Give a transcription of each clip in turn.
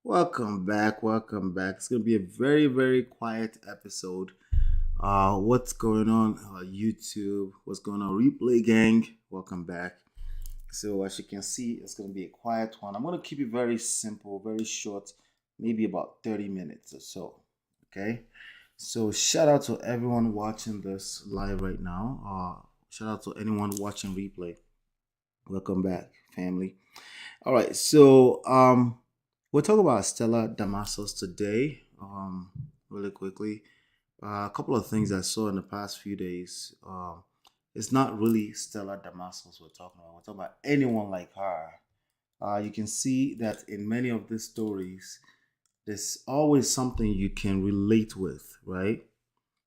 Welcome back. Welcome back. It's gonna be a very, very quiet episode. What's going on? YouTube. What's going on? Replay gang. Welcome back. So as you can see, it's gonna be a quiet one. I'm gonna keep it very simple, very short, maybe about 30 minutes or so. Okay. So shout out to everyone watching this live right now. Shout out to anyone watching replay. Welcome back, family. All right, we'll talk about Stella Damasos today. Really quickly, a couple of things I saw in the past few days. It's not really Stella Damasos we're talking about. We're talking about anyone like her. You can see that in many of these stories, there's always something you can relate with, right?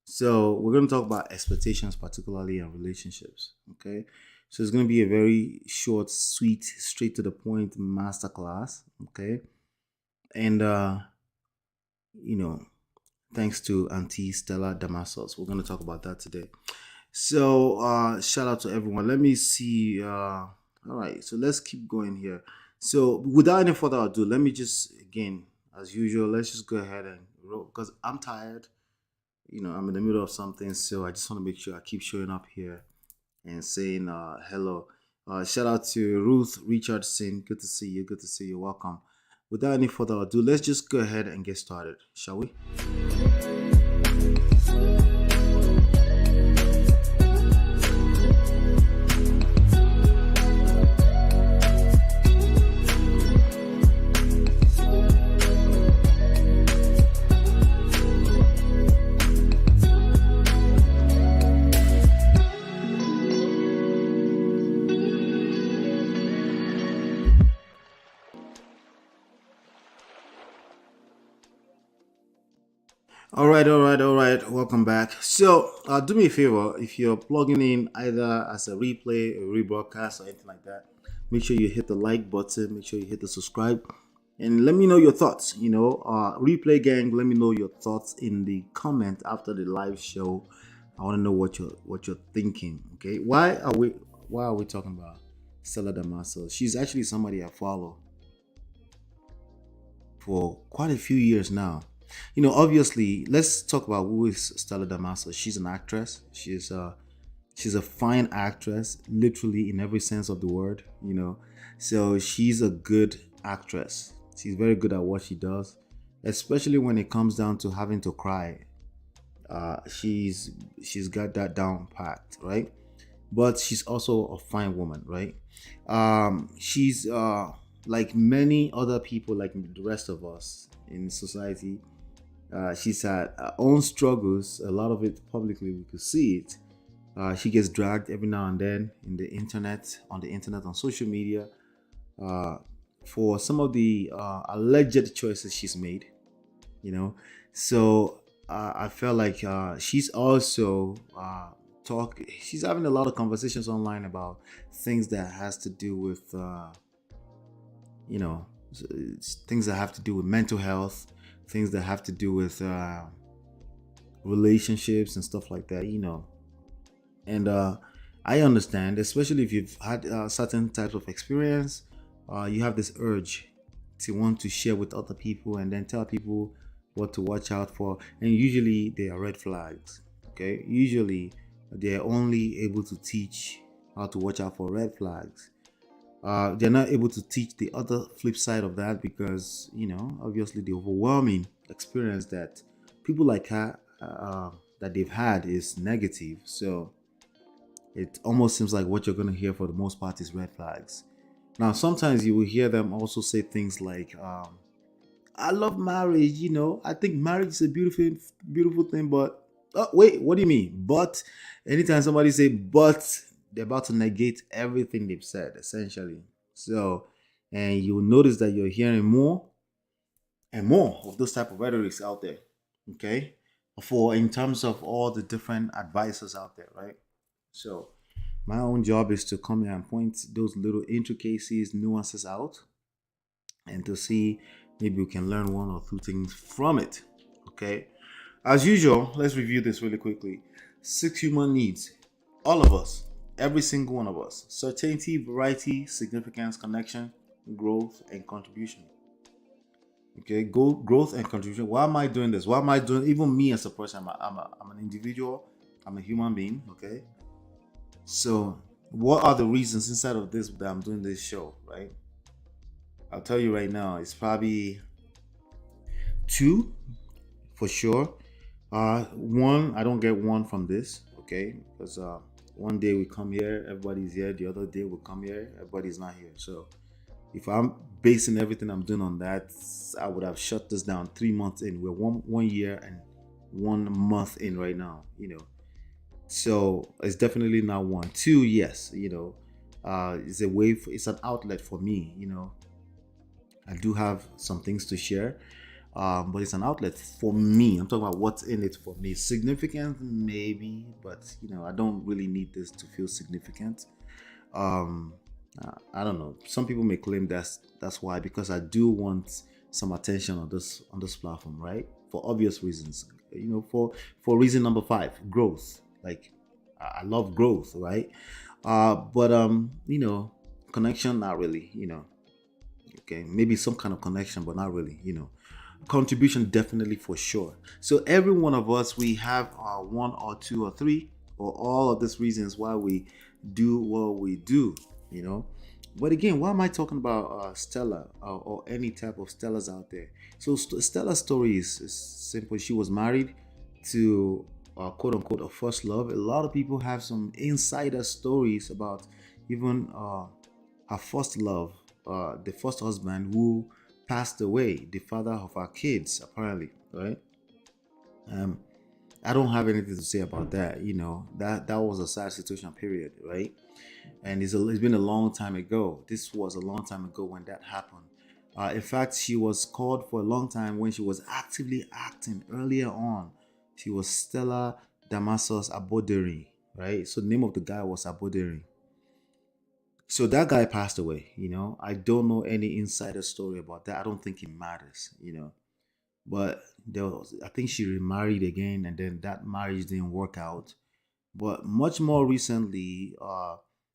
So we're going to talk about expectations, particularly in relationships. Okay, so it's going to be a very short, sweet, straight to the point masterclass. Okay, and you know, thanks to Auntie Stella Damasos, we're going to talk about that today. So shout out to everyone. Let me see. All right, so let's keep going here. So without any further ado, let me just again, as usual, let's just go ahead and roll because I'm tired. I'm in the middle of something, so I just want to make sure I keep showing up here and saying hello. Shout out to Ruth Richardson. Good to see you. Good to see you. Welcome. Without any further ado, let's just go ahead and get started, shall we? All right. Welcome back. So, do me a favor if you're plugging in either as a replay, a rebroadcast, or anything like that. Make sure you hit the like button. Make sure you hit the subscribe, and let me know your thoughts. Replay gang. Let me know your thoughts in the comment after the live show. I want to know what you're thinking. Okay, why are we talking about Stella Damaso? She's actually somebody I follow for quite a few years now. Obviously, let's talk about who is Stella Damaso. She's an actress. She's a fine actress, literally in every sense of the word. So she's a good actress. She's very good at what she does, especially when it comes down to having to cry. She's got that down packed, right? But she's also a fine woman, right? She's like many other people, like the rest of us in society. She's had her own struggles, a lot of it publicly, we could see it. She gets dragged every now and then on the internet, on social media, uh, for some of the alleged choices she's made. You know, so I felt like she's also She's having a lot of conversations online about things that has to do with you know things that have to do with mental health, things that have to do with relationships and stuff like that. And I understand, especially if you've had certain types of experience. You have this urge to want to share with other people and then tell people what to watch out for, and usually they are red flags. Okay, usually they're only able to teach how to watch out for red flags. They're not able to teach the other flip side of that because obviously the overwhelming experience that people like her that they've had is negative. So it almost seems like what you're going to hear for the most part is red flags. Now sometimes you will hear them also say things like I love marriage. I think marriage is a beautiful thing, but oh, wait, what do you mean? But anytime somebody say but, they're about to negate everything they've said, essentially. So, and you'll notice that you're hearing more and more of those type of rhetorics out there. Okay, for in terms of all the different advisors out there, right? So, my own job is to come here and point those little intricacies, nuances out, and to see maybe we can learn one or two things from it. Okay. As usual, let's review this really quickly. 6 human needs. All of us, every single one of us. Certainty, variety, significance, connection, growth, and contribution. Okay, growth and contribution. Why am I doing this? Why am I doing? Even me as a person, I'm an individual. I'm a human being. Okay, so what are the reasons inside of this that I'm doing this show? Right, I'll tell you right now. It's probably two for sure. One, I don't get one from this. Okay, because one day we come here, everybody's here. The other day we come here, everybody's not here. So if I'm basing everything I'm doing on that, I would have shut this down 3 months in. We're one year and 1 month in right now, So it's definitely not one. Two, yes, it's a way for, it's an outlet for me. I do have some things to share. But it's an outlet for me. I'm talking about what's in it for me. Significant, maybe, but I don't really need this to feel significant. Um, I don't know. Some people may claim that's why, because I do want some attention on this platform, right? For obvious reasons. For reason number five, growth. Like I love growth, right? But connection, not really. Okay, maybe some kind of connection, but not really. Contribution, definitely, for sure. So every one of us, we have one or two or three or all of these reasons why we do what we do you know but again, why am I talking about Stella, or any type of Stellas out there? So Stella's story is simple. She was married to quote unquote a first love. A lot of people have some insider stories about even her first love, the first husband who passed away, the father of our kids, apparently, right? Um, I don't have anything to say about that. That was a sad situation, period, right? And it's been a long time ago. This was a long time ago when that happened. In fact, she was called for a long time when she was actively acting earlier on. She was Stella Damasos Aboderi, right? So the name of the guy was Aboderi. So that guy passed away. I don't know any insider story about that. I don't think it matters. But I think she remarried again, and then that marriage didn't work out. But much more recently,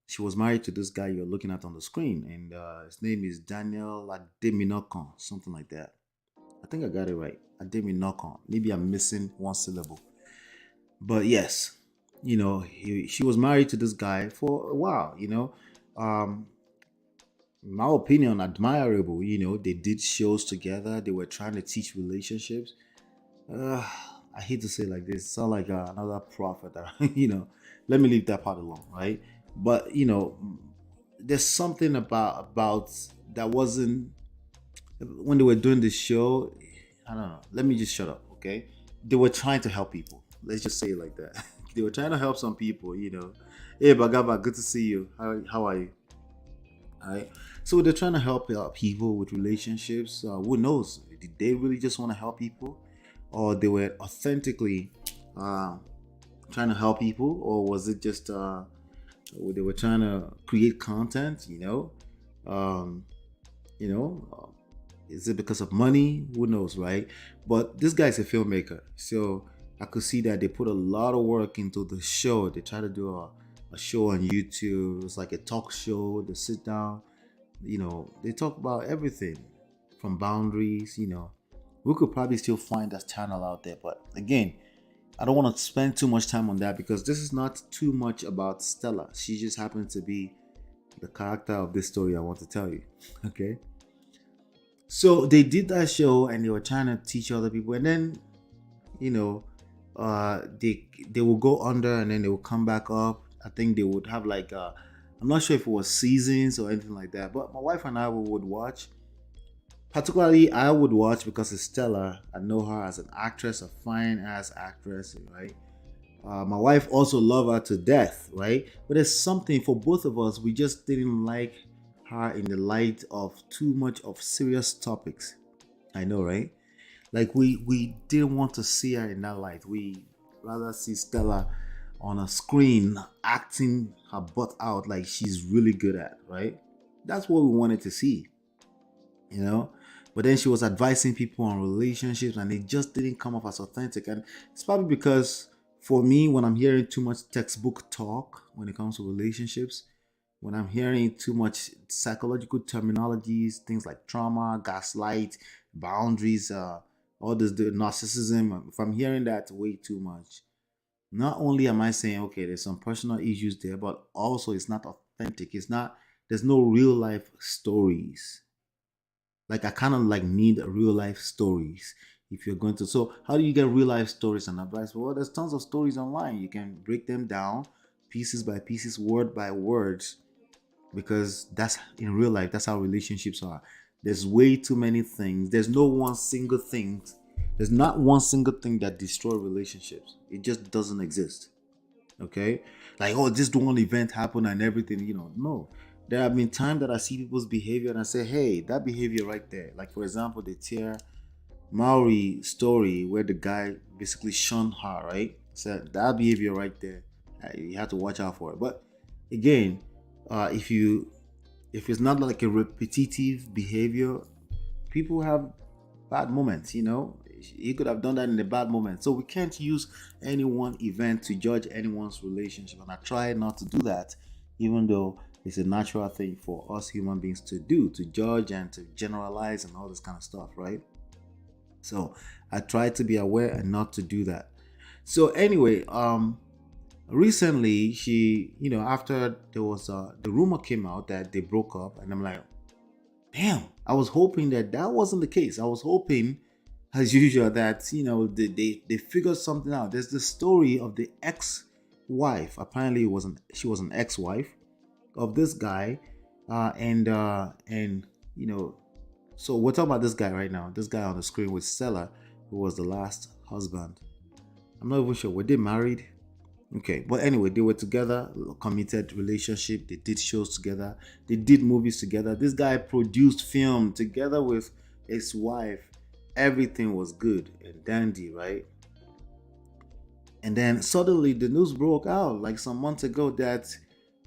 she was married to this guy you're looking at on the screen, and his name is Daniel Ademinokon, something like that. I think I got it right. Ademinokon. Maybe I'm missing one syllable. But yes, she was married to this guy for a while. Um, in my opinion, admirable. They did shows together. They were trying to teach relationships. uh, I hate to say it like this, sound like another prophet. Let me leave that part alone, right? But there's something about that wasn't when they were doing the show. I don't know. Let me just shut up, okay? They were trying to help people. Let's just say it like that. They were trying to help some people. Hey, Bagaba, good to see you. How are you? All right. So they're trying to help out people with relationships. Who knows? Did they really just want to help people, or they were authentically uh, trying to help people, or was it just they were trying to create content? Um, you know, uh, is it because of money? Who knows, right? But this guy's a filmmaker, so I could see that they put a lot of work into the show. They try to do a show on YouTube. It's like a talk show. They sit down, they talk about everything from boundaries. We could probably still find that channel out there, but again, I don't want to spend too much time on that because this is not too much about Stella. She just happens to be the character of this story I want to tell you. Okay. So they did that show and they were trying to teach other people, and then you know, they will go under and then they will come back up. I think they would have like I'm not sure if it was seasons or anything like that, but my wife and I would watch. Particularly, I would watch because it's Stella. I know her as an actress, a fine ass actress, right? My wife also loved her to death, right? But there's something for both of us. We just didn't like her in the light of too much of serious topics. I know, right? Like we didn't want to see her in that light. We rather see Stella on a screen acting her butt out like she's really good at, right? That's what we wanted to see, you know. But then she was advising people on relationships, and it just didn't come off as authentic. And it's probably because for me, when I'm hearing too much textbook talk when it comes to relationships, when I'm hearing too much psychological terminologies, things like trauma, gaslight, boundaries, all this the narcissism. If I'm hearing that way too much, not only am I saying, okay, there's some personal issues there, but also it's not authentic. It's not, there's no real life stories. Like I kind of like need real life stories if you're going to. So how do you get real life stories and advice? Well, there's tons of stories online. You can break them down pieces by pieces, word by words, because that's in real life. That's how relationships are. There's way too many things. There's no one single thing. There's not one single thing that destroy relationships. It just doesn't exist. Okay, like, oh, this one event happened and everything. No. There have been times that I see people's behavior and I say, hey, that behavior right there. Like for example, the Tia Maori story where the guy basically shunned her, right? So that behavior right there, you have to watch out for it. But again, if you if it's not like a repetitive behavior, people have bad moments. He could have done that in a bad moment. So we can't use any one event to judge anyone's relationship. And I try not to do that, even though it's a natural thing for us human beings to do, to judge and to generalize and all this kind of stuff, right? So I try to be aware and not to do that. So anyway, recently she, after there was the rumor came out that they broke up, and I'm like, damn, I was hoping that that wasn't the case. I was hoping, as usual, that they figured something out. There's the story of the ex-wife. Apparently, she was an ex-wife of this guy, and so we're talking about this guy right now. This guy on the screen with STELLA, who was the last husband. I'm not even sure, were they married? Okay, but anyway, they were together, committed relationship. They did shows together. They did movies together. This guy produced film together with his wife. Everything was good and dandy, right? And then suddenly the news broke out like some months ago that,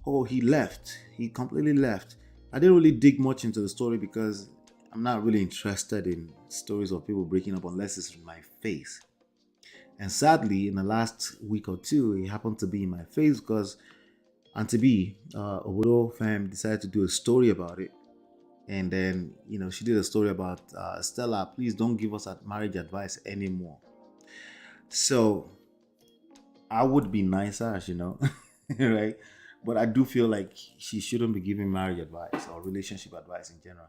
oh, he left. He completely left. I didn't really dig much into the story because I'm not really interested in stories of people breaking up unless it's in my face. And sadly, in the last week or two, it happened to be in my face because Auntie B, Obodo fam, decided to do a story about it. And then, she did a story about Stella, please don't give us marriage advice anymore. So I would be nicer, as you know, right? But I do feel like she shouldn't be giving marriage advice or relationship advice in general.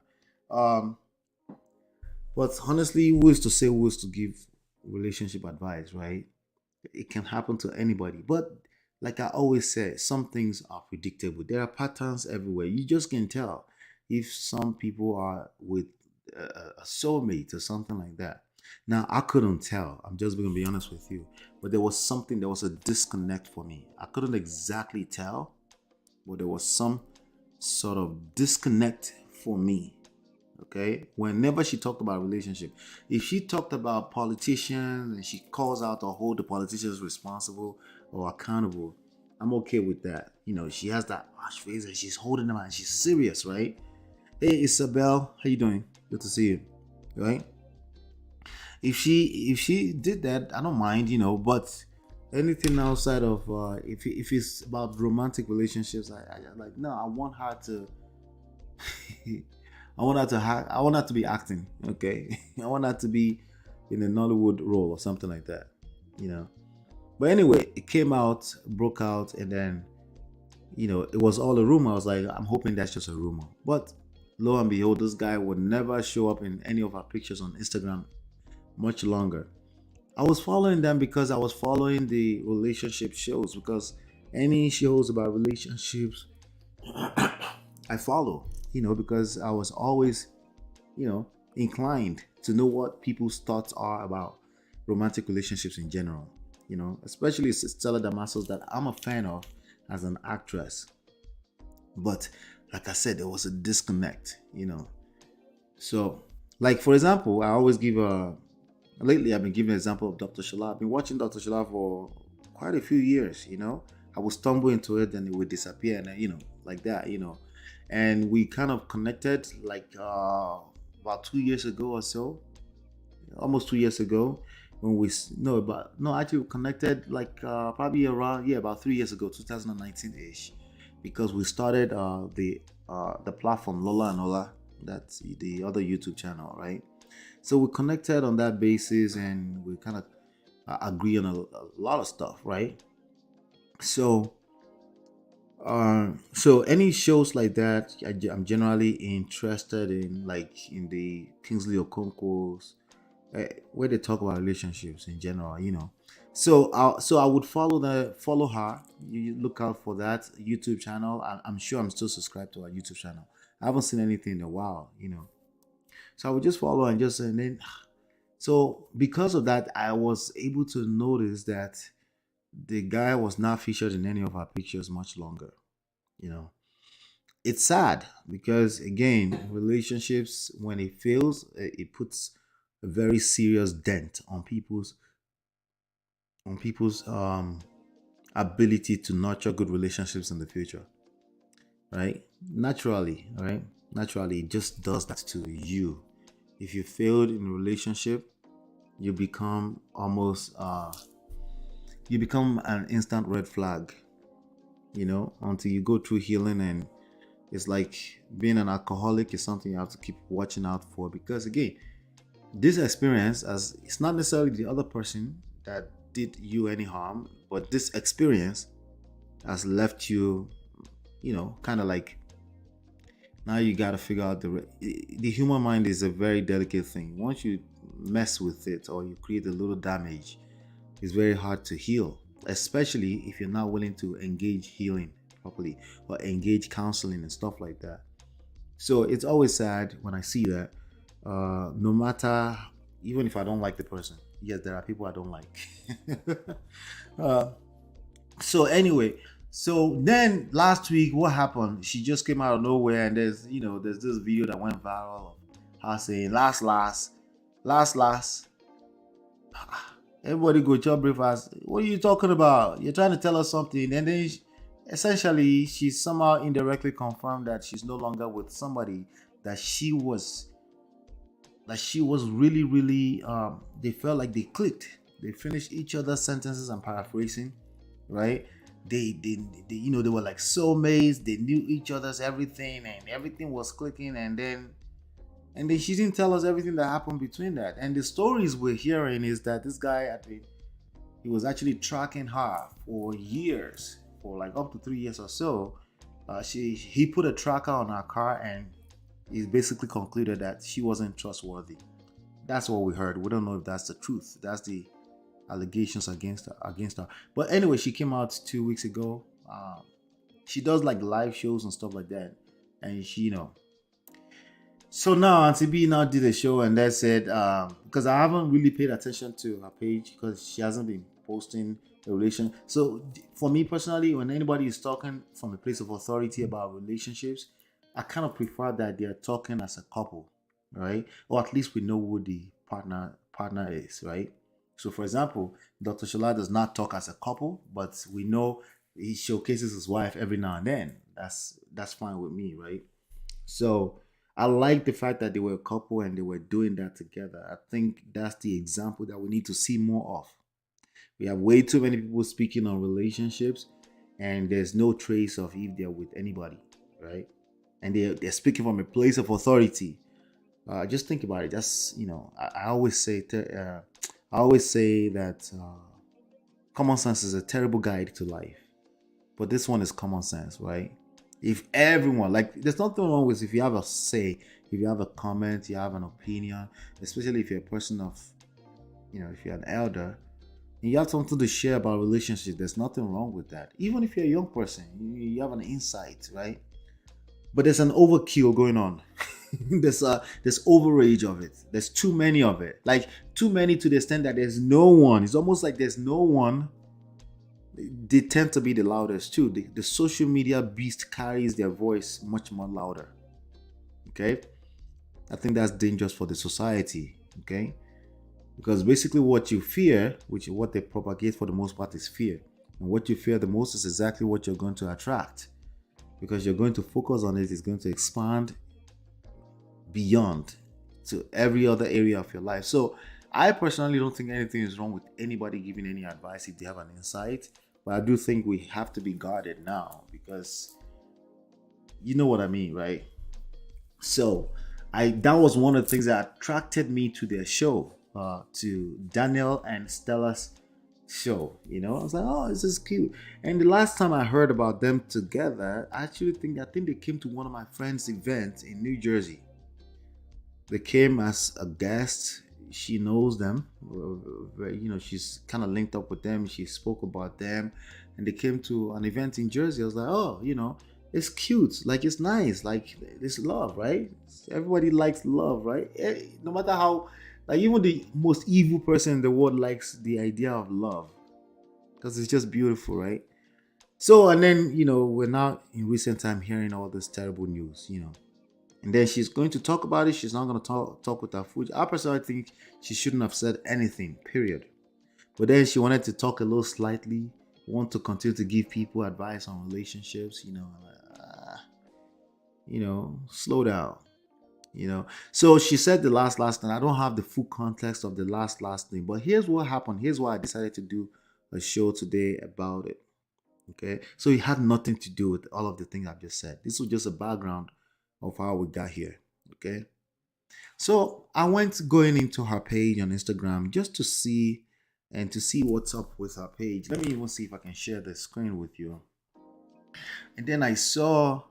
Um, but honestly, who is to say who is to give relationship advice, right? It can happen to anybody. But like I always say, some things are predictable. There are patterns everywhere. You just can tell if some people are with a soulmate or something like that. Now, I couldn't tell. I'm just going to be honest with you. But there was a disconnect for me. I couldn't exactly tell, but there was some sort of disconnect for me. Okay, whenever she talked about relationship, if she talked about politicians and she calls out or hold the politicians responsible or accountable, I'm okay with that. She has that harsh face and she's holding them out and she's serious, right? Hey, Isabel, how you doing? Good to see you. Right? If she did that, I don't mind, but anything outside of if it's about romantic relationships, I like, no, I want her to I want her to be acting, okay? I want her to be in a Nollywood role or something like that, you know. But anyway, it came out, broke out, and then it was all a rumor. I was like, I'm hoping that's just a rumor. But lo and behold, this guy would never show up in any of our pictures on Instagram much longer. I was following them because I was following the relationship shows, because any shows about relationships I follow, because I was always, inclined to know what people's thoughts are about romantic relationships in general, especially Stella Damasos that I'm a fan of as an actress. But like I said, there was a disconnect. So, like for example, I always give a lately I've been giving an example of Dr. Shala. I've been watching Dr. Shala for quite a few years. I would stumble into it and it would disappear and like that. And we kind of connected like about 2 years ago or so, almost 2 years ago, when we no about no actually we connected like probably around, yeah, about 3 years ago, 2019-ish, because we started the platform Lola and Ola. That's the other YouTube channel, right? So we connected on that basis, and we kind of agree on a lot of stuff, right? So, so any shows like that, I'm generally interested in, like in the Kingsley Okonkwo's, where they talk about relationships in general, So, I would follow her. You look out for that YouTube channel. I'm sure I'm still subscribed to her YouTube channel. I haven't seen anything in a while. So I would just follow and then so because of that, I was able to notice that the guy was not featured in any of our pictures much longer. You know, it's sad because again, relationships when it fails, it puts a very serious dent on people's ability to nurture good relationships in the future, right? Naturally, right? Naturally, it just does that to you. If you failed in a relationship, you become almost you become an instant red flag, until you go through healing. And it's like being an alcoholic is something you have to keep watching out for, because again, this experience, as it's not necessarily the other person that did you any harm, but this experience has left you, kind of like, now you got to figure out the human mind is a very delicate thing. Once you mess with it or you create a little damage, it's very hard to heal, especially if you're not willing to engage healing properly or engage counseling and stuff like that. So it's always sad when I see that. No matter, even if I don't like the person, yes, there are people I don't like. uh, so anyway, so then last week, what happened? She just came out of nowhere, and there's this video that went viral of her saying, last, everybody go chop breakfast. What are you talking about? You're trying to tell us something. And then essentially, she somehow indirectly confirmed that she's no longer with somebody that she was really, really, they felt like they clicked. They finished each other's sentences. I'm paraphrasing, right? They were like soulmates. They knew each other's everything, and everything was clicking. And then she didn't tell us everything that happened between that. And the stories we're hearing is that this guy, he was actually tracking her for years, for like up to 3 years or so. He put a tracker on her car, and he basically concluded that she wasn't trustworthy. That's what we heard. We don't know if that's the truth. That's the allegations against her. But anyway, she came out 2 weeks ago. She does like live shows and stuff like that, and she. So now Auntie B now did a show, and that's it. Because I haven't really paid attention to her page because she hasn't been posting the relation. So for me personally, when anybody is talking from a place of authority about relationships, I kind of prefer that they're talking as a couple, right? Or at least we know who the partner is, right? So for example, Dr. Shola does not talk as a couple, but we know he showcases his wife every now and then. That's fine with me, right? So I like the fact that they were a couple and they were doing that together. I think that's the example that we need to see more of. We have way too many people speaking on relationships, and there's no trace of if they're with anybody, right? And they're speaking from a place of authority. Just think about it. That's I always say that common sense is a terrible guide to life, but this one is common sense, right? If everyone, like, there's nothing wrong with if you have a say, if you have a comment, you have an opinion, especially if you're a person of, if you're an elder and you have something to share about relationships, there's nothing wrong with that. Even if you're a young person, you have an insight, right? But there's an overkill going on. there's overage of it. There's too many of it. Like, too many to the extent that there's no one. It's almost like there's no one. They tend to be the loudest too. The social media beast carries their voice much more louder. Okay? I think that's dangerous for the society. Okay? Because basically what you fear, which is what they propagate for the most part, is fear. And what you fear the most is exactly what you're going to attract. Because you're going to focus on it, it's going to expand beyond to every other area of your life. So I personally don't think anything is wrong with anybody giving any advice if they have an insight. But I do think we have to be guarded now, because you know what I mean, right? So I that was one of the things that attracted me to their show, to Daniel and Stella's show. I was like, oh, this is cute. And the last time I heard about them together, I think they came to one of my friends' events in New Jersey. They came as a guest. She knows them. She's kind of linked up with them. She spoke about them, and they came to an event in Jersey. I was like, oh, it's cute. Like, it's nice. Like, it's love, right? Everybody likes love, right? No matter how, like, even the most evil person in the world likes the idea of love because it's just beautiful, right? So, and then, we're now in recent time hearing all this terrible news, and then she's going to talk about it. She's not going to talk with her food. I personally think she shouldn't have said anything, period. But then she wanted to talk a little slightly, want to continue to give people advice on relationships, slow down, So she said the last thing. I don't have the full context of the last thing, but here's what happened. Here's why I decided to do a show today about it. Okay. So it had nothing to do with all of the things I've just said. This was just a background of how we got here. Okay. So I went going into her page on Instagram just to see what's up with her page. Let me even see if I can share the screen with you. And then I saw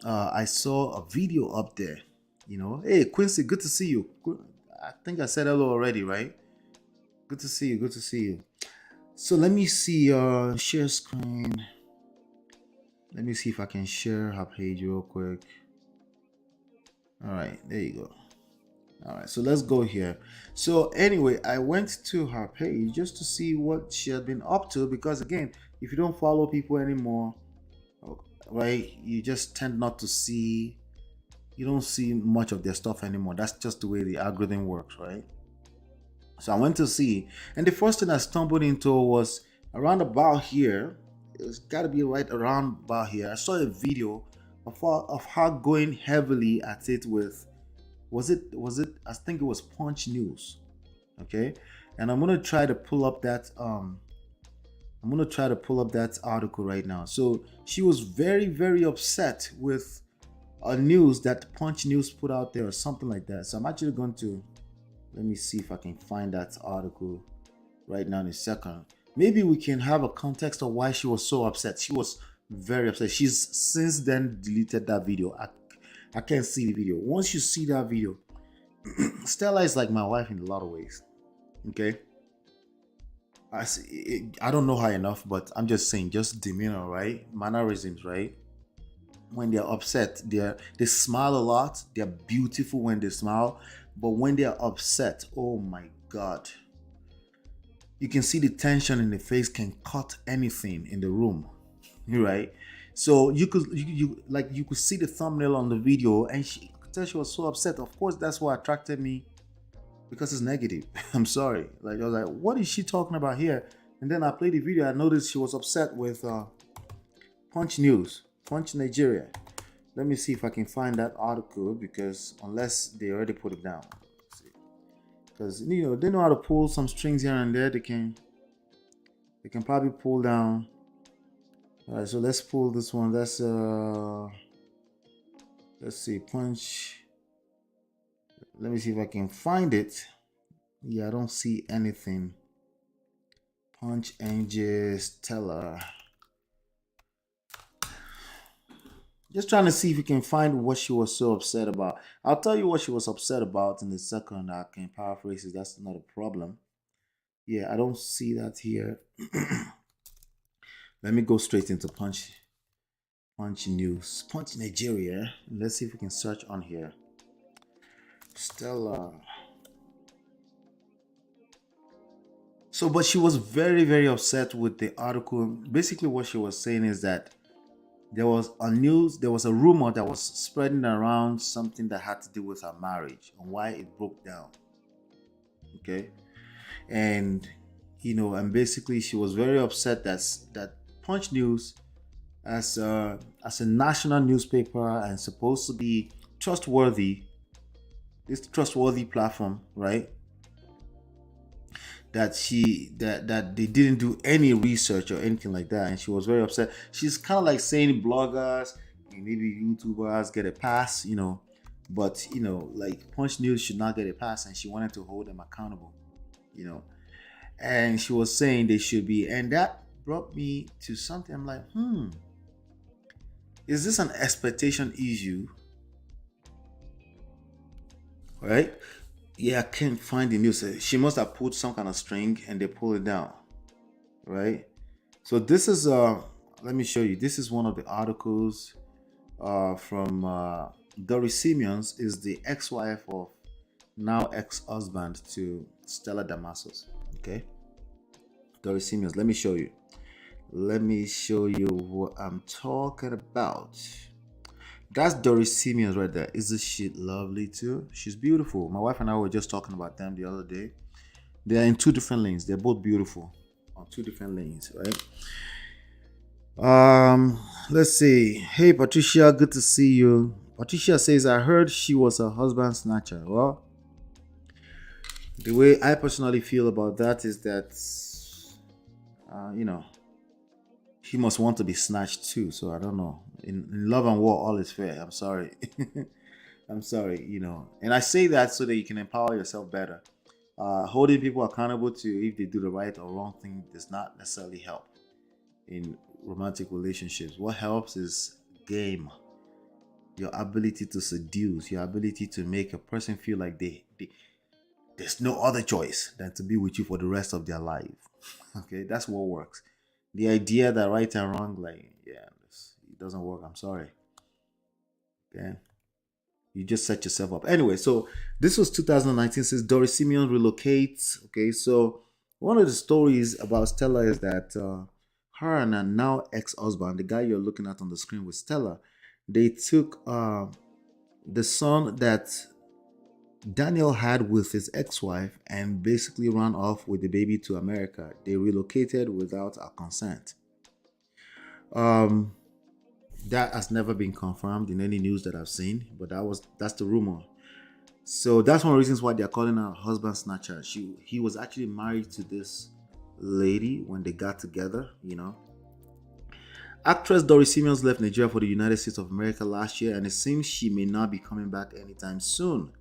a video up there. Hey Quincy, good to see you. I think I said hello already, right? Good to see you. Good to see you. So let me see share screen. Let me see if I can share her page real quick. All right, there you go. All right, so let's go here. So anyway, I went to her page just to see what she had been up to, because again, if you don't follow people anymore, right, you just tend not to see, you don't see much of their stuff anymore. That's just the way the algorithm works, right? So I went to see, and the first thing I stumbled into was around about here. It's got to be right around about here. I saw a video of her going heavily at it with, was it I think it was Punch News. Okay, and I'm gonna try to pull up that article right now. So she was very, very upset with a news that Punch News put out there or something like that. So I'm actually going to, let me see if I can find that article right now in a second. Maybe we can have a context of why she was so upset. She was very upset. She's since then deleted that video. I can't see the video. Once you see that video, Stella is like my wife in a lot of ways. Okay. I don't know her enough, but I'm just saying, just demeanor, right? Mannerisms, right? When they're upset, they smile a lot. They're beautiful when they smile, but when they're upset, oh my God, you can see the tension in the face can cut anything in the room, right? So you could see the thumbnail on the video, and she could tell she was so upset. Of course, that's what attracted me, because it's negative. I'm sorry. Like, I was like, what is she talking about here? And then I played the video. I noticed she was upset with Punch News, Punch Nigeria. Let me see if I can find that article, because unless they already put it down, because they know how to pull some strings here and there. They can probably pull down. All right, so let's pull this one. That's let's see, Punch. Let me see if I can find it. Yeah, I don't see anything. Punch, NJ, STELLA. Just trying to see if you can find what she was so upset about. I'll tell you what she was upset about in a second. I can paraphrase it. That's not a problem. Yeah, I don't see that here. Let me go straight into Punch News. Punch Nigeria. Let's see if we can search on here. Stella. So, but she was very, very upset with the article. Basically, what she was saying is that there was a rumor that was spreading around, something that had to do with her marriage and why it broke down. Okay. And basically she was very upset that Punch News, as a national newspaper and supposed to be trustworthy, this trustworthy platform, right? That they didn't do any research or anything like that, and she was very upset. She's kind of like saying bloggers and maybe YouTubers get a pass, but like Punch News should not get a pass, and she wanted to hold them accountable. You know, and she was saying they should be, and that brought me to something. I'm like, is this an expectation issue, right? Yeah, I can't find the news. She must have pulled some kind of string and they pull it down, right? So this is let me show you. This is one of the articles from Doris Simeons, is the ex-wife of now ex-husband to Stella Damasos. Okay, Doris Simeons. Let me show you. Let me show you what I'm talking about. That's Doris Simeons right there. Isn't she lovely too? She's beautiful. My wife and I were just talking about them the other day. They are in two different lanes. They're both beautiful on two different lanes, right? Let's see. Hey Patricia, good to see you. Patricia says, I heard she was a husband snatcher. Well, the way I personally feel about that is that, you know, he must want to be snatched too. So I don't know. In love and war, all is fair. I'm sorry. I'm sorry, And I say that so that you can empower yourself better. Holding people accountable to if they do the right or wrong thing does not necessarily help in romantic relationships. What helps is game, your ability to seduce, your ability to make a person feel like there's no other choice than to be with you for the rest of their life. Okay, that's what works. The idea that right and wrong, like, yeah, it doesn't work. I'm sorry. Okay. You just set yourself up. Anyway, so this was 2019, says Doris Simeon relocates. Okay, so one of the stories about Stella is that her and her now ex-husband, the guy you're looking at on the screen with Stella, they took the son that Daniel had with his ex-wife and basically ran off with the baby to America. They relocated without our consent. That has never been confirmed in any news that I've seen, but that's the rumor. So that's one of the reasons why they're calling her husband snatcher. He was actually married to this lady when they got together. Actress Doris Simeons left Nigeria for the United States of America last year, and it seems she may not be coming back anytime soon.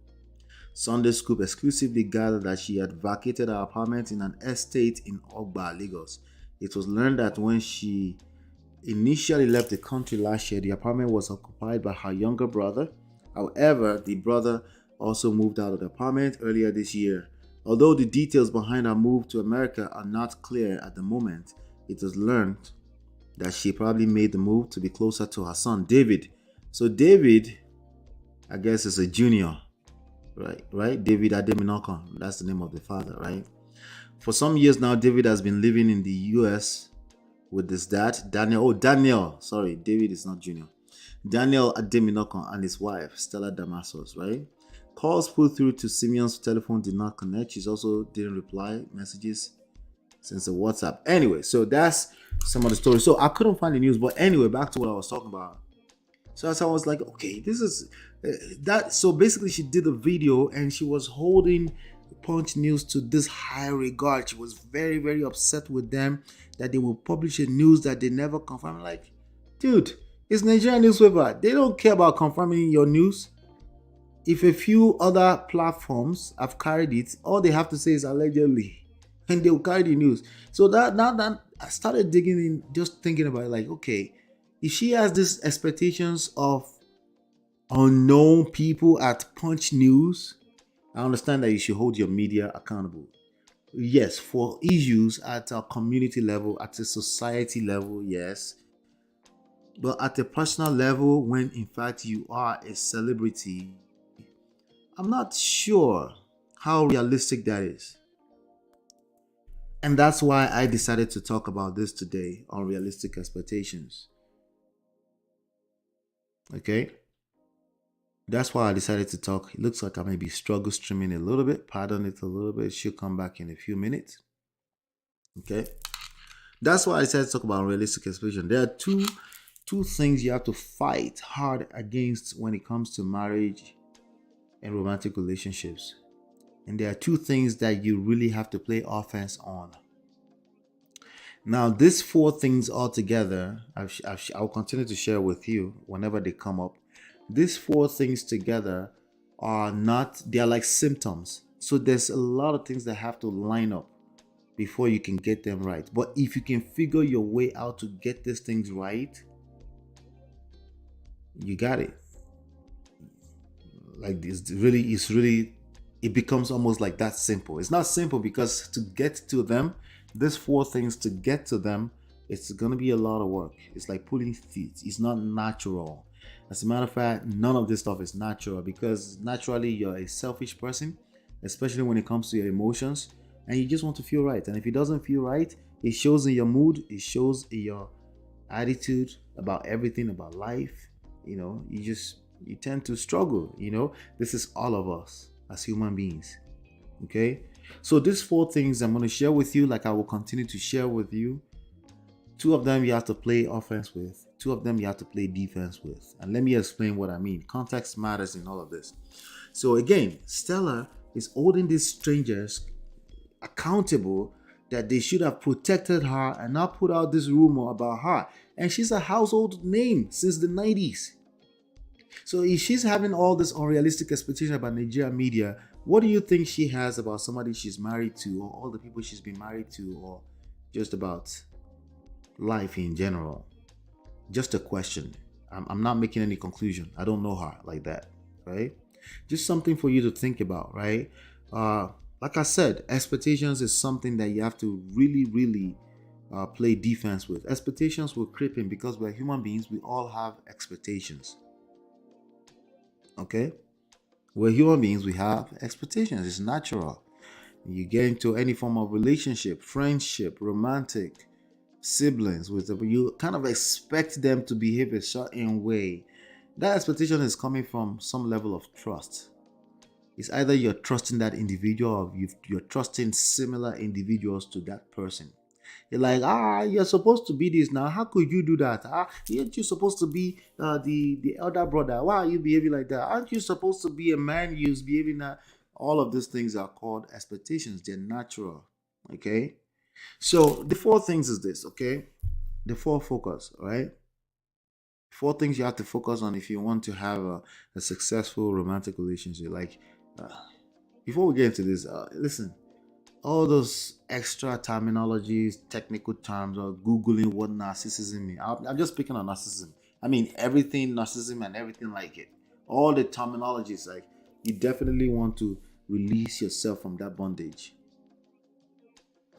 Sunday Scoop exclusively gathered that she had vacated her apartment in an estate in Ogba, Lagos. It was learned that when she initially left the country last year, the apartment was occupied by her younger brother. However, the brother also moved out of the apartment earlier this year. Although the details behind her move to America are not clear at the moment, it was learned that she probably made the move to be closer to her son, David. So David, I guess, is a junior, right? David Ademinokon, that's the name of the father, right? For some years now, David has been living in the US with his dad, Daniel. Sorry, David is not junior. Daniel Ademinokon and his wife, Stella Damasos, right? Calls put through to Simeon's telephone did not connect. She's also didn't reply messages since the WhatsApp. Anyway, so that's some of the story. So I couldn't find the news, but anyway, back to what I was talking about. So as I was like, okay, this is that. So basically, she did a video and she was holding Punch News to this high regard. She was very, very upset with them that they will publish a news that they never confirm. Like, dude, it's Nigerian newspaper. They don't care about confirming your news. If a few other platforms have carried it, all they have to say is allegedly, and they'll carry the news. So that now that I started digging in, just thinking about it, like, okay, if she has these expectations of unknown people at Punch News, I understand that you should hold your media accountable. Yes, for issues at a community level, at a society level, yes. But at a personal level, when in fact you are a celebrity, I'm not sure how realistic that is. And that's why I decided to talk about this today on realistic expectations. Okay? That's why I decided to talk. It looks like I may be struggle streaming a little bit. Pardon it a little bit. It should come back in a few minutes. Okay? That's why I decided to talk about realistic expectations. There are two things you have to fight hard against when it comes to marriage and romantic relationships. And there are two things that you really have to play offense on. Now, these four things all together, I'll continue to share with you whenever they come up. These four things together are not, they're like symptoms. So there's a lot of things that have to line up before you can get them right. But if you can figure your way out to get these things right, you got it. Like this really is really, it becomes almost like that simple. It's not simple because to get to them, these four things, to get to them, it's gonna be a lot of work. It's like pulling teeth. It's not natural. As a matter of fact, none of this stuff is natural because naturally you're a selfish person, especially when it comes to your emotions, and you just want to feel right. And if it doesn't feel right, it shows in your mood, it shows in your attitude about everything about life. You tend to struggle. This is all of us as human beings. Okay, so these four things I'm going to share with you, like I will continue to share with you. Two of them you have to play offense with, two of them you have to play defense with. And let me explain what I mean. Context matters in all of this. So again, Stella is holding these strangers accountable that they should have protected her and not put out this rumor about her. And she's a household name since the 90s. So if she's having all this unrealistic expectation about Nigerian media, what do you think she has about somebody she's married to, or all the people she's been married to, or just about life in general? Just a question. I'm not making any conclusion. I don't know her like that, right? Just something for you to think about, right? Like I said, expectations is something that you have to really, really play defense with. Expectations will creep in because we're human beings. We all have expectations. Okay? We're human beings. We have expectations. It's natural. You get into any form of relationship, friendship, romantic, siblings with them, you kind of expect them to behave a certain way. That expectation is coming from some level of trust. It's either you're trusting that individual or you're trusting similar individuals to that person. You're like, you're supposed to be this now. How could you do that? Aren't you supposed to be the elder brother? Why are you behaving like that? Aren't you supposed to be a man who's behaving that? All of these things are called expectations. They're natural. Okay? So the four things is this, okay? The four focus, all right? Four things you have to focus on if you want to have a successful romantic relationship. Like, uh, before we get into this, listen, all those extra terminologies, technical terms, or Googling what narcissism means. I'm just picking on narcissism. I mean, everything narcissism and everything like it. All the terminologies, like, you definitely want to release yourself from that bondage.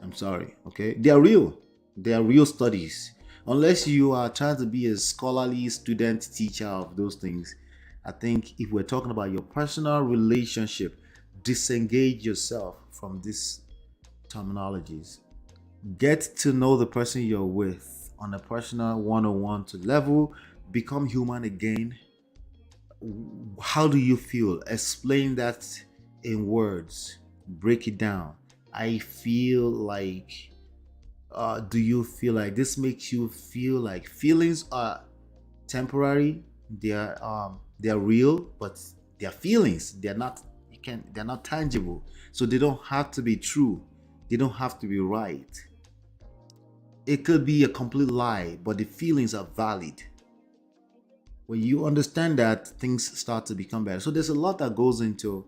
I'm sorry, okay? They are real. They are real studies. Unless you are trying to be a scholarly student teacher of those things, I think if we're talking about your personal relationship, disengage yourself from these terminologies. Get to know the person you're with on a personal one-on-one to level. Become human again. How do you feel? Explain that in words. Break it down. I feel like, do you feel like this makes you feel like feelings are temporary? They're real, but they're feelings. They're not tangible. So they don't have to be true. They don't have to be right. It could be a complete lie, but the feelings are valid. When you understand that, things start to become better. So there's a lot that goes into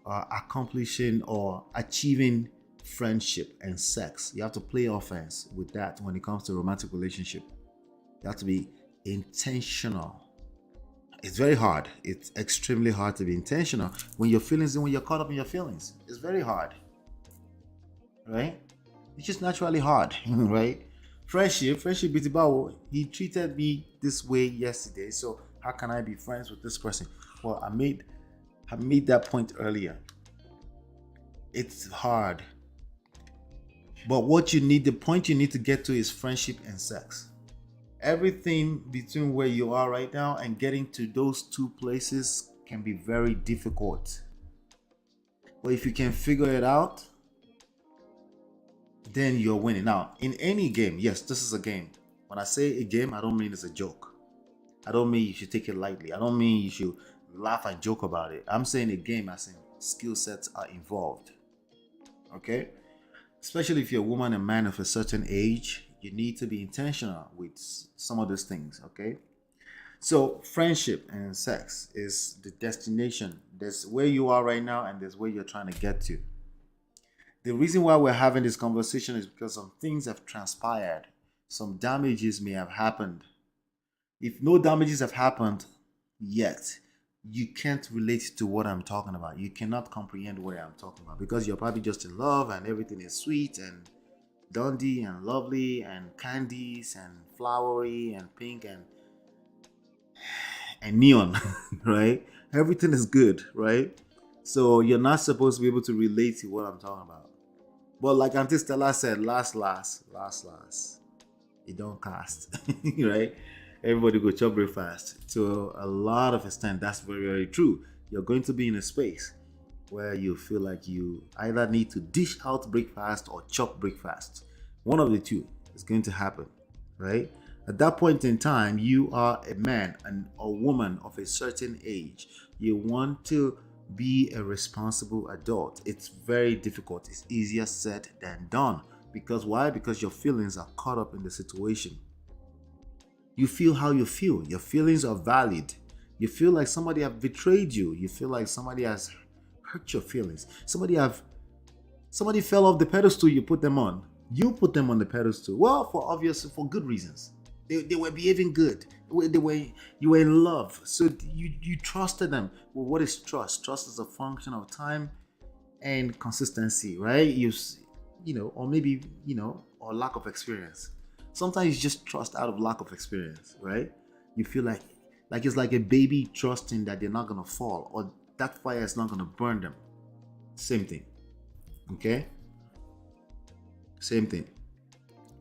accomplishing or achieving friendship and sex. You have to play offense with that when it comes to romantic relationship. You have to be intentional. It's very hard. It's extremely hard to be intentional when your feelings and when you're caught up in your feelings. It's very hard, right? It's just naturally hard, right? Friendship is about, he treated me this way yesterday, so how can I be friends with this person? Well, I made that point earlier. It's hard. But the point you need to get to is friendship and sex. Everything between where you are right now and getting to those two places can be very difficult. But if you can figure it out, then you're winning. Now, in any game, yes, this is a game. When I say a game, I don't mean it's a joke. I don't mean you should take it lightly. I don't mean you should laugh and joke about it. I'm saying a game as in skill sets are involved. Okay? Especially if you're a woman and man of a certain age, you need to be intentional with some of those things, okay? So friendship and sex is the destination. There's where you are right now, and there's where you're trying to get to. The reason why we're having this conversation is because some things have transpired. Some damages may have happened. If no damages have happened yet, you can't relate to what I'm talking about. You cannot comprehend what I'm talking about because you're probably just in love and everything is sweet and dandy and lovely and candies and flowery and pink and neon, right? Everything is good, right? So you're not supposed to be able to relate to what I'm talking about. But like Auntie Stella said, last, it don't cast, right? Everybody go chop breakfast. To a lot of extent, that's very, very true. You're going to be in a space where you feel like you either need to dish out breakfast or chop breakfast. One of the two is going to happen, right? At that point in time, you are a man and a woman of a certain age. You want to be a responsible adult. It's very difficult. It's easier said than done. Because why? Because your feelings are caught up in the situation. You feel how you feel. Your feelings are valid. You feel like somebody have betrayed you. You feel like somebody has hurt your feelings. Somebody fell off the pedestal you put them on. You put them on the pedestal. Well, for good reasons. They were behaving good. You were in love. So you trusted them. Well, what is trust? Trust is a function of time and consistency, right? Or maybe, or lack of experience. Sometimes you just trust out of lack of experience, right? You feel like it's like a baby trusting that they're not gonna fall or that fire is not gonna burn them. Same thing. Okay? Same thing.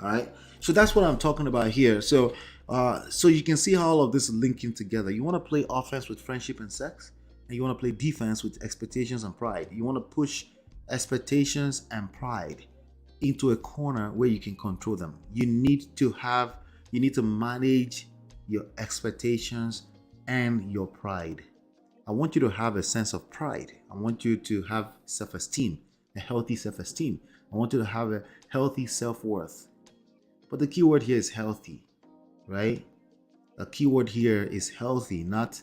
All right. So that's what I'm talking about here. So you can see how all of this is linking together. You want to play offense with friendship and sex, and you want to play defense with expectations and pride. You want to push expectations and pride into a corner where you can control them. You need to manage your expectations and your pride. I want you to have a sense of pride. I want you to have self-esteem, a healthy self-esteem. I want you to have a healthy self-worth. But the key word here is healthy, right? The key word here is healthy, not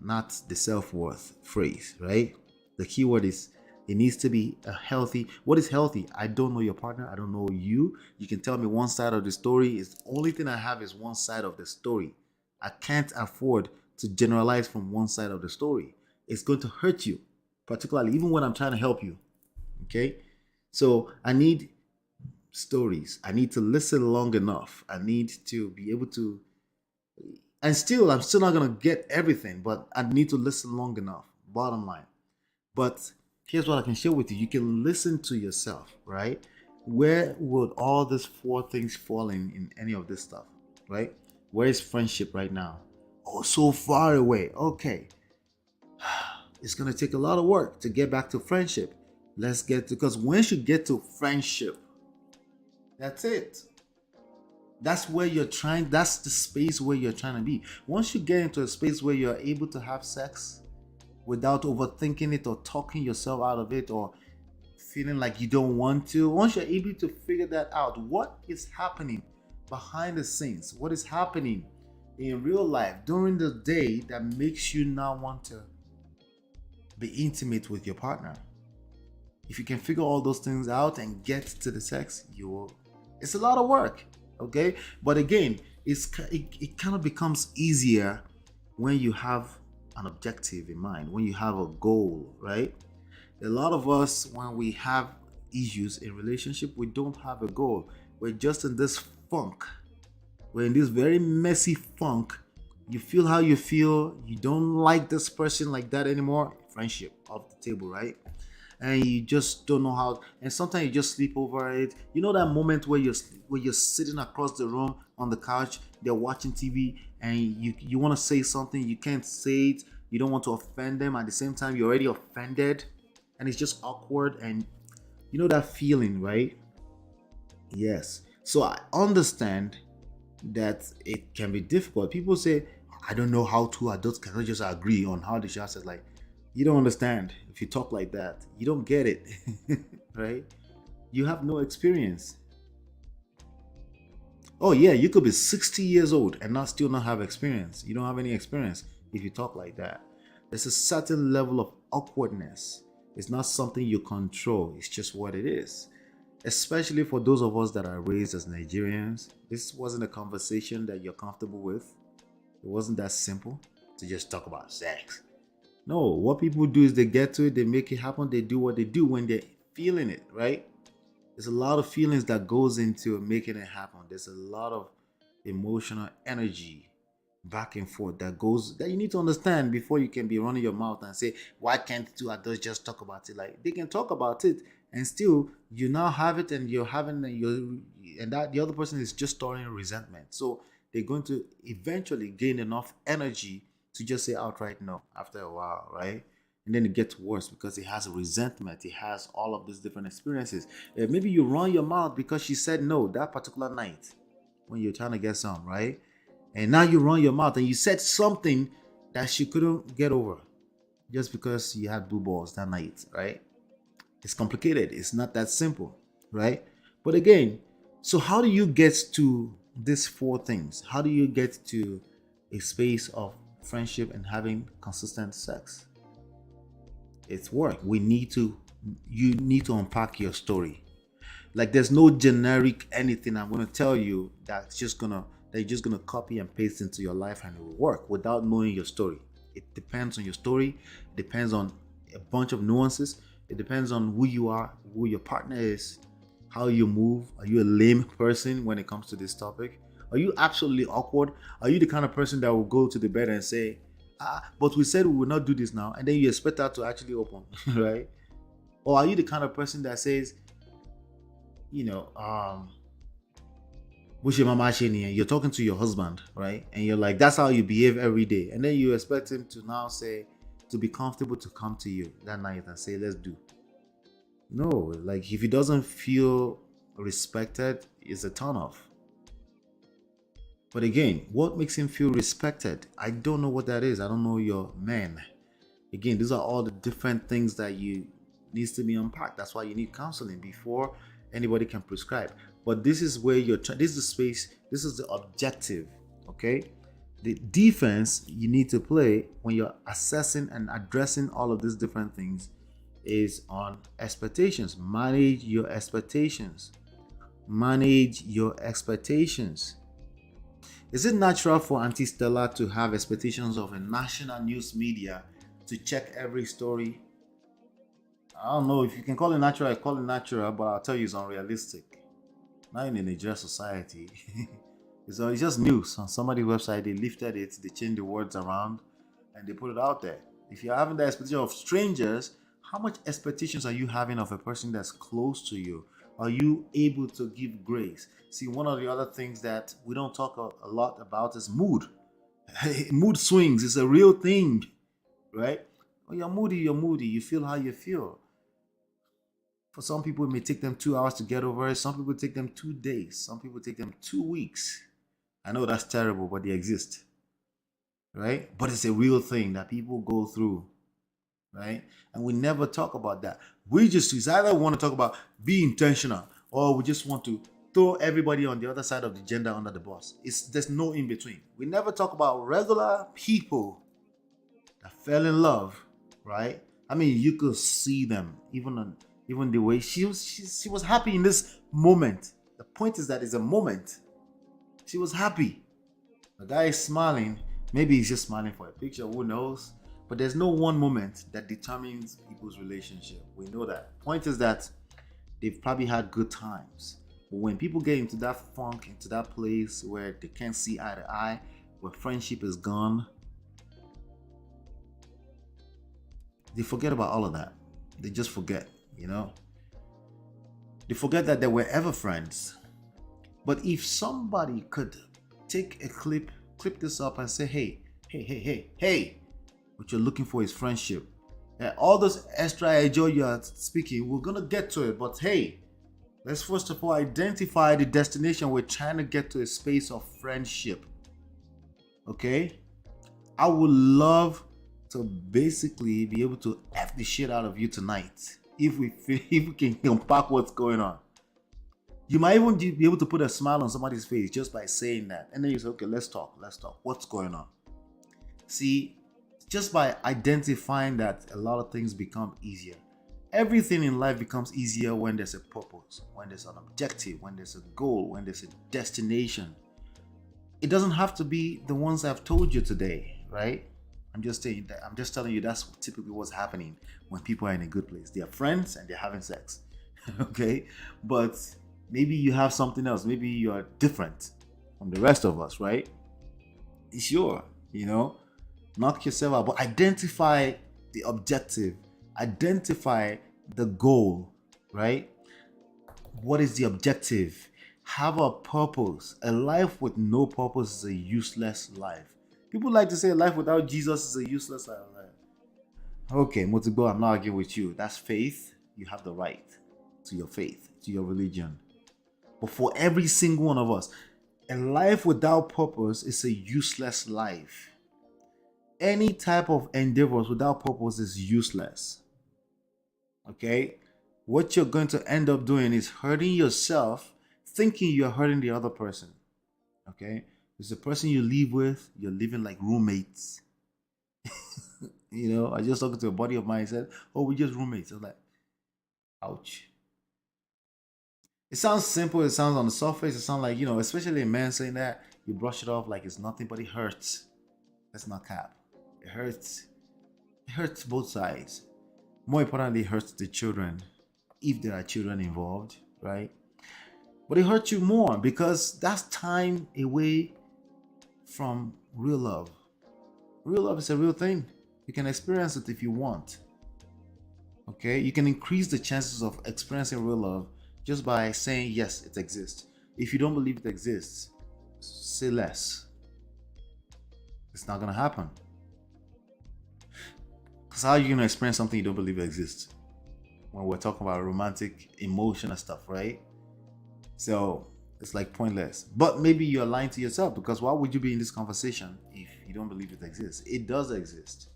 the self-worth phrase, right? The key word is it needs to be a healthy. What is healthy? I don't know your partner. I don't know you. You can tell me one side of the story. It's the only thing I have is one side of the story. I can't afford to generalize from one side of the story. It's going to hurt you, particularly even when I'm trying to help you. Okay? So I need stories. I need to listen long enough. I need to be able to, and I'm still not gonna get everything, but I need to listen long enough. Bottom line. But here's what I can share with you. You can listen to yourself, right? Where would all these four things fall in any of this stuff, right? Where is friendship right now? Oh, so far away. Okay. It's gonna take a lot of work to get back to friendship. Because once you get to friendship, that's it. That's the space where you're trying to be. Once you get into a space where you're able to have sex without overthinking it or talking yourself out of it or feeling like you don't want to, once you're able to figure that out, what is happening behind the scenes? What is happening in real life during the day that makes you now want to be intimate with your partner? If you can figure all those things out and get to the sex, it's a lot of work, okay? But again, it kind of becomes easier when you have an objective in mind, when you have a goal, right? A lot of us, when we have issues in relationship, we don't have a goal. We're just in this funk. We're in this very messy funk. You feel how you feel. You don't like this person like that anymore. Friendship off the table, right? And you just don't know how, and sometimes you just sleep over it. You know that moment where you're sitting across the room on the couch, they're watching TV, and you want to say something, you can't say it, you don't want to offend them, at the same time you're already offended, and it's just awkward, and you know that feeling, right? Yes. So I understand that it can be difficult. People say, I don't know how two adults cannot just agree on how they should have sex. Like, you don't understand. If you talk like that, you don't get it, right? You have no experience. Oh yeah, you could be 60 years old and not still not have experience. You don't have any experience if you talk like that. There's a certain level of awkwardness. It's not something you control. It's just what it is. Especially for those of us that are raised as Nigerians, this wasn't a conversation that you're comfortable with. It wasn't that simple to just talk about sex. No, what people do is they get to it, they make it happen, they do what they do when they're feeling it, right? There's a lot of feelings that goes into making it happen. There's a lot of emotional energy back and forth that you need to understand before you can be running your mouth and say, why can't two adults just talk about it? Like they can talk about it and still you now have it and you're having and that the other person is just storing resentment. So they're going to eventually gain enough energy to just say outright no after a while, right? And then it gets worse because it has a resentment. It has all of these different experiences. Maybe you run your mouth because she said no that particular night when you're trying to get some, right? And now you run your mouth and you said something that she couldn't get over just because you had blue balls that night, right? It's complicated. It's not that simple, right? But again, so how do you get to these four things? How do you get to a space of friendship and having consistent sex? It's work. You need to unpack your story. Like there's no generic anything I'm gonna tell you that you're just gonna copy and paste into your life and it will work without knowing your story. It depends on your story, it depends on a bunch of nuances, it depends on who you are, who your partner is, how you move. Are you a lame person when it comes to this topic? Are you absolutely awkward? Are you the kind of person that will go to the bed and say, but we said we will not do this now, and then you expect her to actually open, right? Or are you the kind of person that says, you know, you're talking to your husband, right? And you're like, that's how you behave every day. And then you expect him to now say, to be comfortable to come to you that night and say, let's do. No, like if he doesn't feel respected, it's a turn off. But again, what makes him feel respected? I don't know what that is. I don't know your man. Again, these are all the different things that you needs to be unpacked. That's why you need counseling before anybody can prescribe. But this is where this is the space, this is the objective, okay? The defense you need to play when you're assessing and addressing all of these different things is on expectations. Manage your expectations. Manage your expectations. Is it natural for Auntie Stella to have expectations of a national news media to check every story? I don't know if you can call it natural, I call it natural, but I'll tell you it's unrealistic. Not in a Nigerian society. It's just news. On somebody's website, they lifted it, they changed the words around, and they put it out there. If you're having the expectation of strangers, how much expectations are you having of a person that's close to you? Are you able to give grace? See, one of the other things that we don't talk a lot about is mood. Mood swings is a real thing, right? When you're moody, you're moody. You feel how you feel. For some people, it may take them 2 hours to get over it. Some people take them 2 days. Some people take them 2 weeks. I know that's terrible, but they exist, right? But it's a real thing that people go through, right? And we never talk about that. We either want to talk about be intentional or we just want to throw everybody on the other side of the gender under the bus. There's no in between. We never talk about regular people that fell in love, right? I mean, you could see them even the way she was happy in this moment. The point is that it's a moment. She was happy. The guy is smiling. Maybe he's just smiling for a picture. Who knows? But there's no one moment that determines people's relationship. We know that. Point is that they've probably had good times. But when people get into that funk, into that place where they can't see eye to eye, where friendship is gone, they forget about all of that. They just forget, you know? They forget that they were ever friends. But if somebody could take a clip this up and say, hey, what you're looking for is friendship. And all those extra joy you are speaking, we're going to get to it. But hey, let's first of all identify the destination. We're trying to get to a space of friendship. Okay? I would love to basically be able to F the shit out of you tonight. If we can unpack what's going on. You might even be able to put a smile on somebody's face just by saying that. And then you say, okay, let's talk. Let's talk. What's going on? See, just by identifying that, a lot of things become easier. Everything in life becomes easier when there's a purpose, when there's an objective, when there's a goal, when there's a destination. It doesn't have to be the ones I've told you today, right? I'm just telling you that's typically what's happening when people are in a good place. They are friends and they're having sex. Okay? But maybe you have something else. Maybe you are different from the rest of us, right? Sure, knock yourself out, but identify the objective, identify the goal, right? What is the objective? Have a purpose. A life with no purpose is a useless life. People like to say a life without Jesus is a useless life. Okay, Motibo, I'm not arguing with you. That's faith. You have the right to your faith, to your religion. But for every single one of us, a life without purpose is a useless life. Any type of endeavors without purpose is useless. Okay? What you're going to end up doing is hurting yourself, thinking you're hurting the other person. Okay? It's the person you live with, you're living like roommates. I just talking to a buddy of mine, he said, oh, we're just roommates. I was like, ouch. It sounds simple, it sounds on the surface, it sounds like, especially a man saying that, you brush it off like it's nothing, but it hurts. That's not cap. It hurts. It hurts both sides. More importantly, it hurts the children, if there are children involved, right? But it hurts you more because that's time away from real love. Real love is a real thing. You can experience it if you want. Okay? You can increase the chances of experiencing real love just by saying, yes, it exists. If you don't believe it exists, say less. It's not going to happen. Because how are you going to experience something you don't believe exists? When we're talking about romantic emotion and stuff, right? So it's like pointless. But maybe you're lying to yourself, because why would you be in this conversation if you don't believe it exists? It does exist.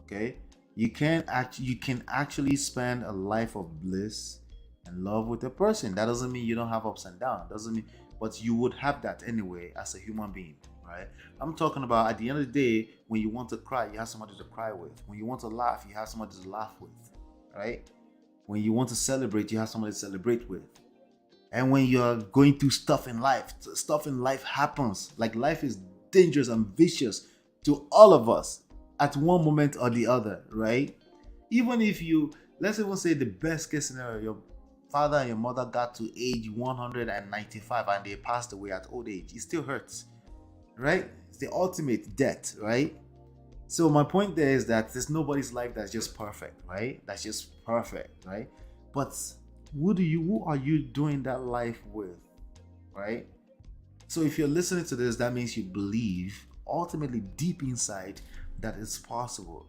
Okay? You can actually spend a life of bliss and love with a person. That doesn't mean you don't have ups and downs. Doesn't mean, but you would have that anyway as a human being, right? I'm talking about at the end of the day, when you want to cry, you have somebody to cry with. When you want to laugh, you have somebody to laugh with, right? When you want to celebrate, you have somebody to celebrate with. And when you're going through stuff in life happens. Like, life is dangerous and vicious to all of us at one moment or the other, right? Even if let's even say the best case scenario, your father and your mother got to age 195 and they passed away at old age, it still hurts, right? It's the ultimate death, right? So my point there is that there's nobody's life that's just perfect, right? That's just perfect, right? But who are you doing that life with, right? So if you're listening to this, that means you believe ultimately deep inside that it's possible.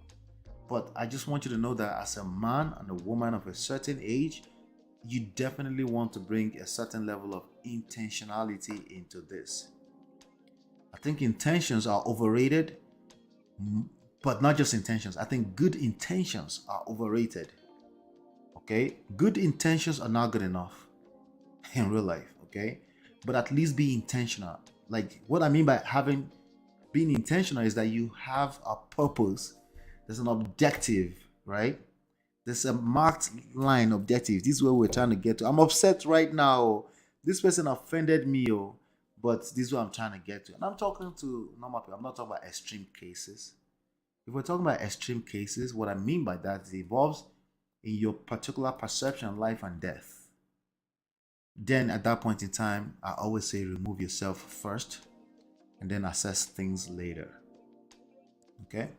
But I just want you to know that as a man and a woman of a certain age, you definitely want to bring a certain level of intentionality into this. I think intentions are overrated, but not just intentions. I think good intentions are overrated. Okay? Good intentions are not good enough in real life, okay? But at least be intentional. Like, what I mean by being intentional is that you have a purpose. There's an objective, right? There's a marked line objective. This is where we're trying to get to. I'm upset right now. This person offended me, but this is what I'm trying to get to. And I'm talking to normal people. I'm not talking about extreme cases. If we're talking about extreme cases, what I mean by that is it involves in your particular perception of life and death. Then at that point in time, I always say remove yourself first and then assess things later. Okay?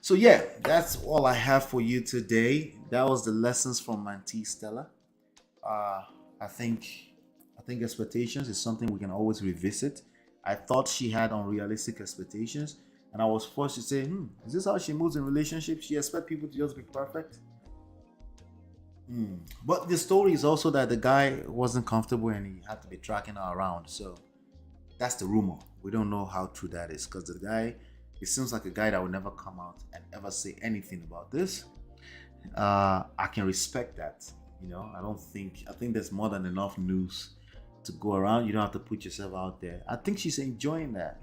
So yeah, that's all I have for you today. That was the lessons from my auntie Stella. I think expectations is something we can always revisit. I thought she had unrealistic expectations, and I was forced to say, is this how she moves in relationships? She expects people to just be perfect? But the story is also that the guy wasn't comfortable and he had to be tracking her around. So that's the rumor. We don't know how true that is, because the guy, it seems like a guy that will never come out and ever say anything about this. I can respect that. I think there's more than enough news to go around. You don't have to put yourself out there. I think she's enjoying that.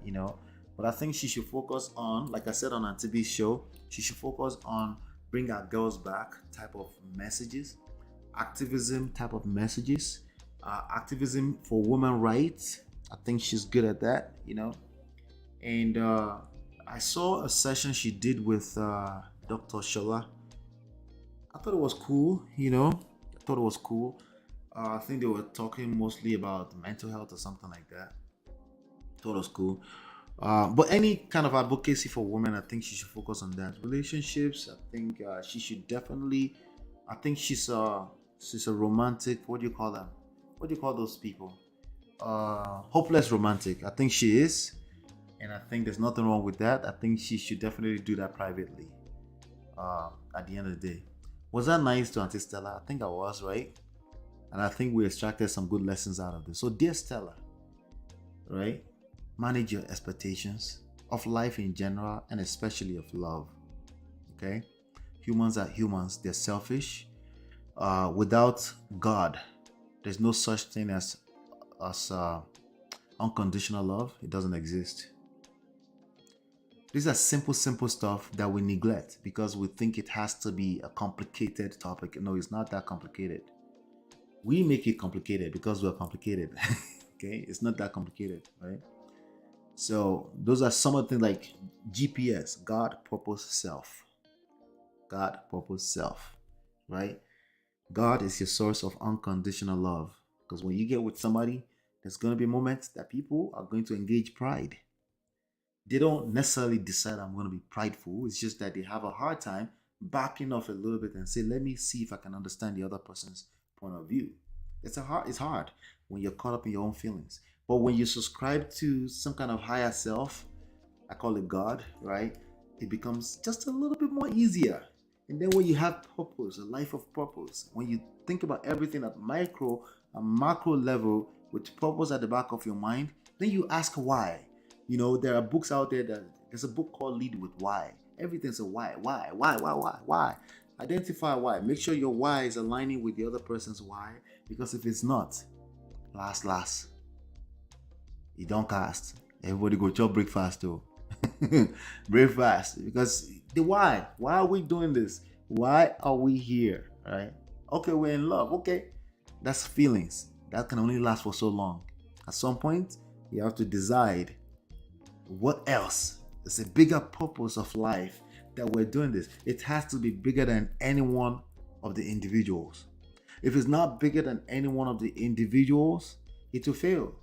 But I think she should focus on, like I said on Auntie B's show, she should focus on bring our girls back type of messages, activism type of messages, activism for women rights. I think she's good at that. And I saw a session she did with Dr. Shola. I thought it was cool. I thought it was cool. I think they were talking mostly about mental health or something like that. Thought it was cool. But any kind of advocacy for women, I think she should focus on that. Relationships, I think she should definitely. I think she's a romantic. What do you call them? What do you call those people? Hopeless romantic. I think she is, and I think there's nothing wrong with that. I think she should definitely do that privately. At the end of the day, was that nice to Auntie Stella? I think I was, right? And I think we extracted some good lessons out of this. So, dear Stella, right? Manage your expectations of life in general and especially of love. Okay? Humans are humans, they're selfish. Without God, there's no such thing as unconditional love. It doesn't exist. These are simple stuff that we neglect because we think it has to be a complicated topic. No, it's not that complicated. We make it complicated because we're complicated. Okay? It's not that complicated, right? So those are some of the things like GPS, God, purpose, self. God, purpose, self. Right? God is your source of unconditional love. Because when you get with somebody, there's going to be moments that people are going to engage pride. They don't necessarily decide I'm going to be prideful. It's just that they have a hard time backing off a little bit and say, let me see if I can understand the other person's point of view. It's hard when you're caught up in your own feelings. But when you subscribe to some kind of higher self, I call it God, right? It becomes just a little bit more easier. And then when you have purpose, a life of purpose, when you think about everything at micro and macro level with purpose at the back of your mind, then you ask why. There are books out there there's a book called Lead with Why. Everything's a why. Identify why. Make sure your why is aligning with the other person's why. Because if it's not, last, you don't cast. Everybody go chop breakfast though. Breakfast. Because the why. Why are we doing this? Why are we here? Right? Okay, we're in love. Okay. That's feelings. That can only last for so long. At some point, you have to decide what else is a bigger purpose of life that we're doing this. It has to be bigger than any one of the individuals. If it's not bigger than any one of the individuals, it will fail.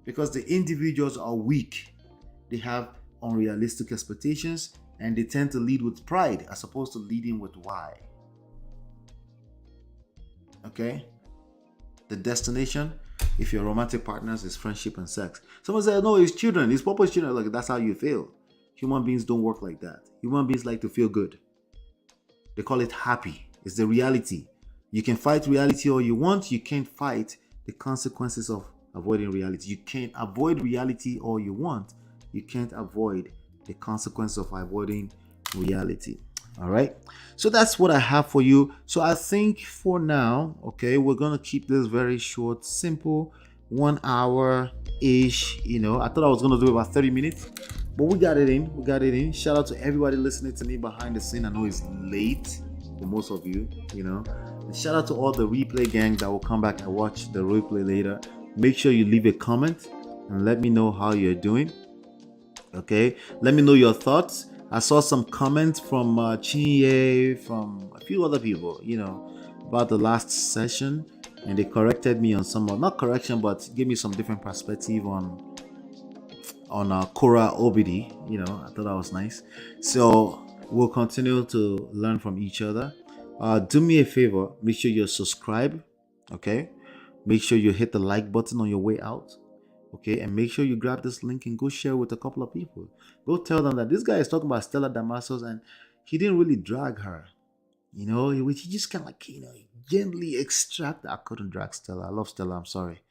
Because the individuals are weak. They have unrealistic expectations and they tend to lead with pride as opposed to leading with why. Okay? The destination, if you're romantic partners, is friendship and sex. Someone said, no, it's children. It's purpose children. Like, that's how you feel. Human beings don't work like that. Human beings like to feel good. They call it happy. It's the reality. You can fight reality all you want. You can't fight the consequences of avoiding reality. You can't avoid reality all you want. You can't avoid the consequences of avoiding reality. All right. So that's what I have for you. So I think for now, okay, we're going to keep this very short, simple, 1 hour ish. I thought I was going to do about 30 minutes, but we got it in. Shout out to everybody listening to me behind the scene. I know it's late for most of you, And shout out to all the replay gang that will come back and watch the replay later. Make sure you leave a comment and let me know how you're doing. Okay. Let me know your thoughts. I saw some comments from Chinye, from a few other people, about the last session, and they corrected me on not correction, but gave me some different perspective on Kora Obidi. I thought that was nice. So we'll continue to learn from each other. Do me a favor, make sure you subscribe. Okay, make sure you hit the like button on your way out. Okay, and make sure you grab this link and go share with a couple of people. Go tell them that this guy is talking about Stella Damasos and he didn't really drag her. He just kind of gently extract. I couldn't drag Stella. I love Stella. I'm sorry.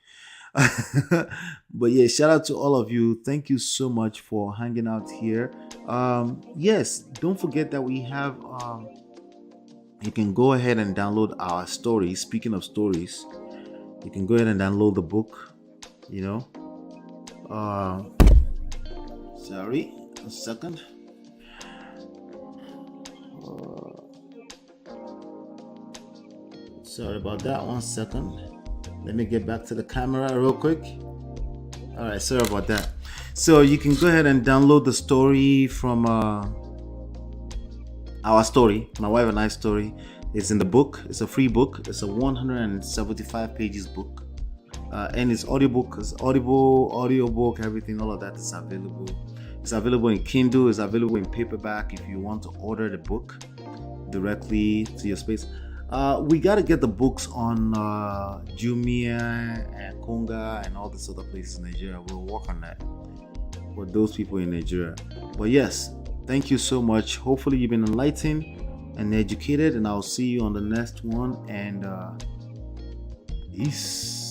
But yeah, shout out to all of you. Thank you so much for hanging out here. Yes, don't forget that we have you can go ahead and download our stories. Speaking of stories, you can go ahead and download the book. You know, uh, sorry, a second. Sorry about that. 1 second. Let me get back to the camera real quick. All right, sorry about that. So you can go ahead and download the story from our story, my wife and I story. It's in the book. It's a free book. It's a 175 pages book, and it's audiobook. It's audiobook, everything, all of that is available. It's available in Kindle. It's available in paperback. If you want to order the book directly to your space. We got to get the books on Jumia and Konga and all these other places in Nigeria. We'll work on that for those people in Nigeria. But yes, thank you so much. Hopefully you've been enlightened and educated, and I'll see you on the next one. And peace.